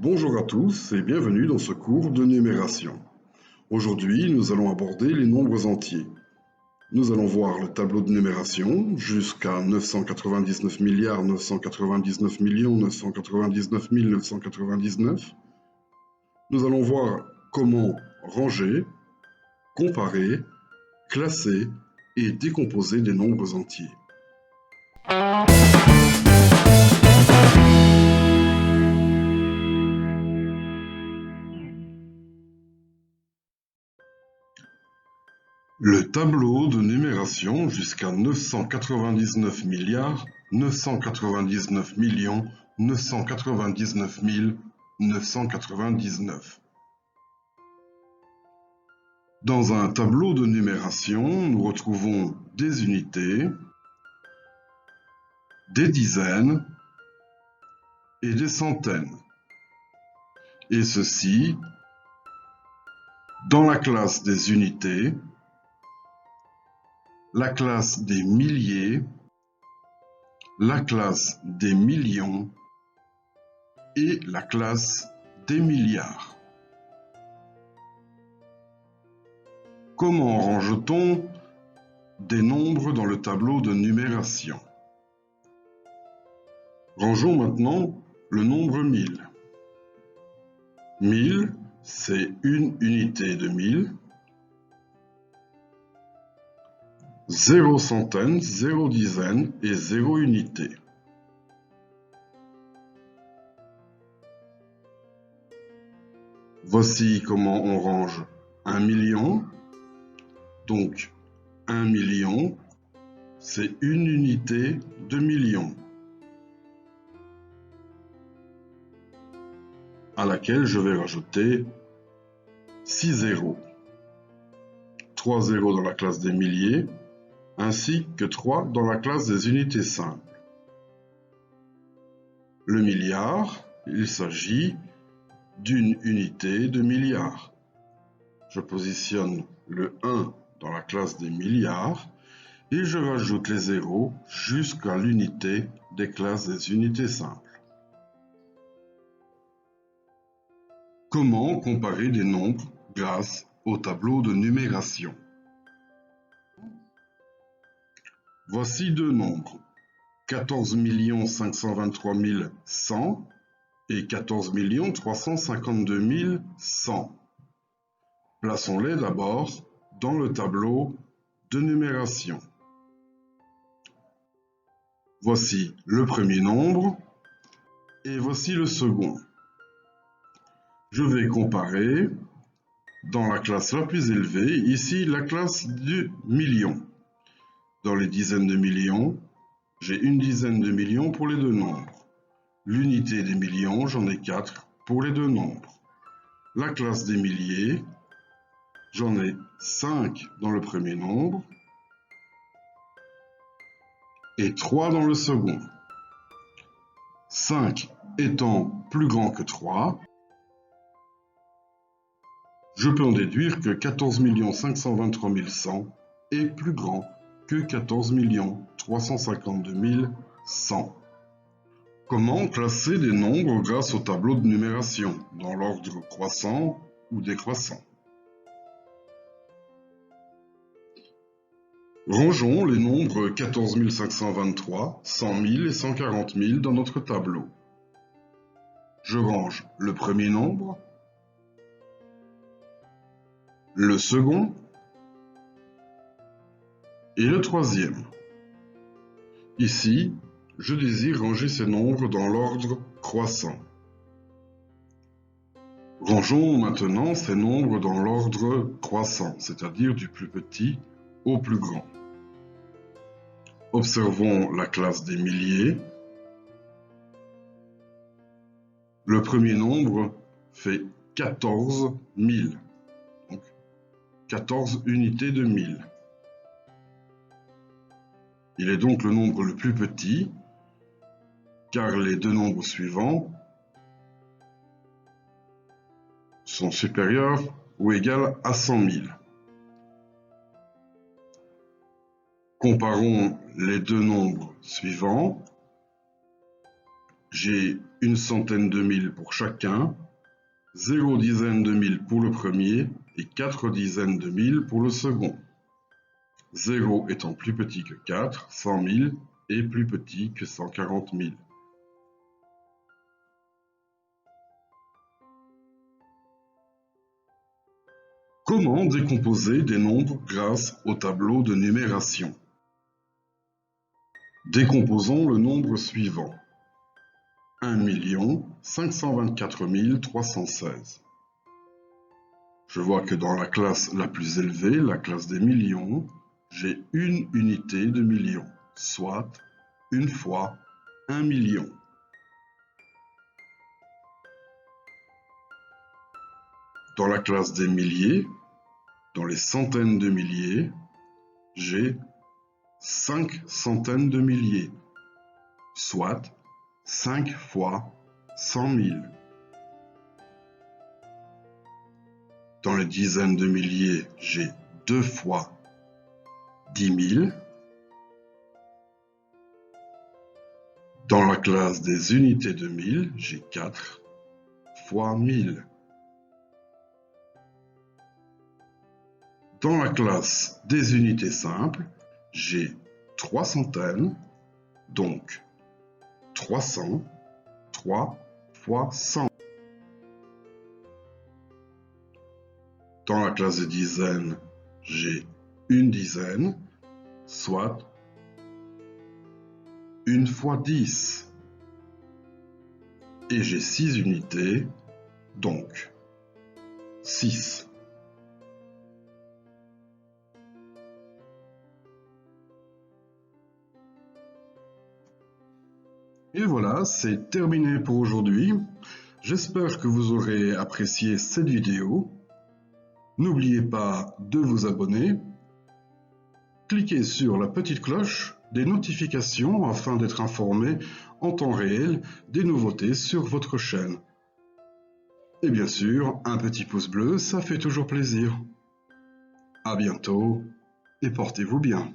Bonjour à tous et bienvenue dans ce cours de numération. Aujourd'hui, nous allons aborder les nombres entiers. Nous allons voir le tableau de numération jusqu'à 999 milliards 999 millions 999 999. Nous allons voir comment ranger, comparer, classer et décomposer des nombres entiers. Le tableau de numération jusqu'à 999 milliards 999 millions 999 999. Dans un tableau de numération, nous retrouvons des unités, des dizaines et des centaines. Et ceci dans la classe des unités, la classe des milliers, la classe des millions et la classe des milliards. Comment range-t-on des nombres dans le tableau de numération? Rangeons maintenant le nombre 1000. 1000, c'est une unité de 1000. 0 centaine, 0 dizaine et 0 unité. Voici comment on range 1 million. Donc 1 million, c'est une unité de million, à laquelle je vais rajouter 6 zéros. 3 zéros dans la classe des milliers, ainsi que 3 dans la classe des unités simples. Le milliard, il s'agit d'une unité de milliard. Je positionne le 1 dans la classe des milliards et je rajoute les zéros jusqu'à l'unité des classes des unités simples. Comment comparer des nombres grâce au tableau de numération? Voici deux nombres, 14 523 100 et 14 352 100. Plaçons-les d'abord dans le tableau de numération. Voici le premier nombre et voici le second. Je vais comparer dans la classe la plus élevée, ici la classe du million. Dans les dizaines de millions, j'ai une dizaine de millions pour les deux nombres. L'unité des millions, j'en ai 4 pour les deux nombres. La classe des milliers, j'en ai 5 dans le premier nombre et 3 dans le second. 5 étant plus grand que 3, je peux en déduire que 14 523 100 est plus grand que 14 352 100. Comment classer des nombres grâce au tableau de numération, dans l'ordre croissant ou décroissant? Rangeons les nombres 14 523, 100 000 et 140 000 dans notre tableau. Je range le premier nombre, le second et le troisième. Ici, je désire ranger ces nombres dans l'ordre croissant. Rangeons maintenant ces nombres dans l'ordre croissant, c'est-à-dire du plus petit au plus grand. Observons la classe des milliers. Le premier nombre fait 14 000, donc 14 unités de 1000. Il est donc le nombre le plus petit, car les deux nombres suivants sont supérieurs ou égales à 100 000. Comparons les deux nombres suivants. J'ai une centaine de mille pour chacun, 0 dizaine de mille pour le premier et 4 dizaines de mille pour le second. 0 étant plus petit que 4, 100 000 est plus petit que 140 000. Comment décomposer des nombres grâce au tableau de numération? Décomposons le nombre suivant. 1 524 316. Je vois que dans la classe la plus élevée, la classe des millions, j'ai une unité de million, soit une fois 1 million. Dans la classe des milliers, dans les centaines de milliers, j'ai 5 centaines de milliers, soit 5 fois 100 000. Dans les dizaines de milliers, j'ai 2 fois 10 000. Dans la classe des unités de 1000, j'ai 4 fois 1000. Dans la classe des unités simples, j'ai 3 centaines, donc 300, 3 fois 100. Dans la classe des dizaines, j'ai une dizaine, soit 1 fois 10. Et j'ai 6 unités, donc 6. Et voilà, c'est terminé pour aujourd'hui. J'espère que vous aurez apprécié cette vidéo. N'oubliez pas de vous abonner. Cliquez sur la petite cloche des notifications afin d'être informé en temps réel des nouveautés sur votre chaîne. Et bien sûr, un petit pouce bleu, ça fait toujours plaisir. À bientôt et portez-vous bien.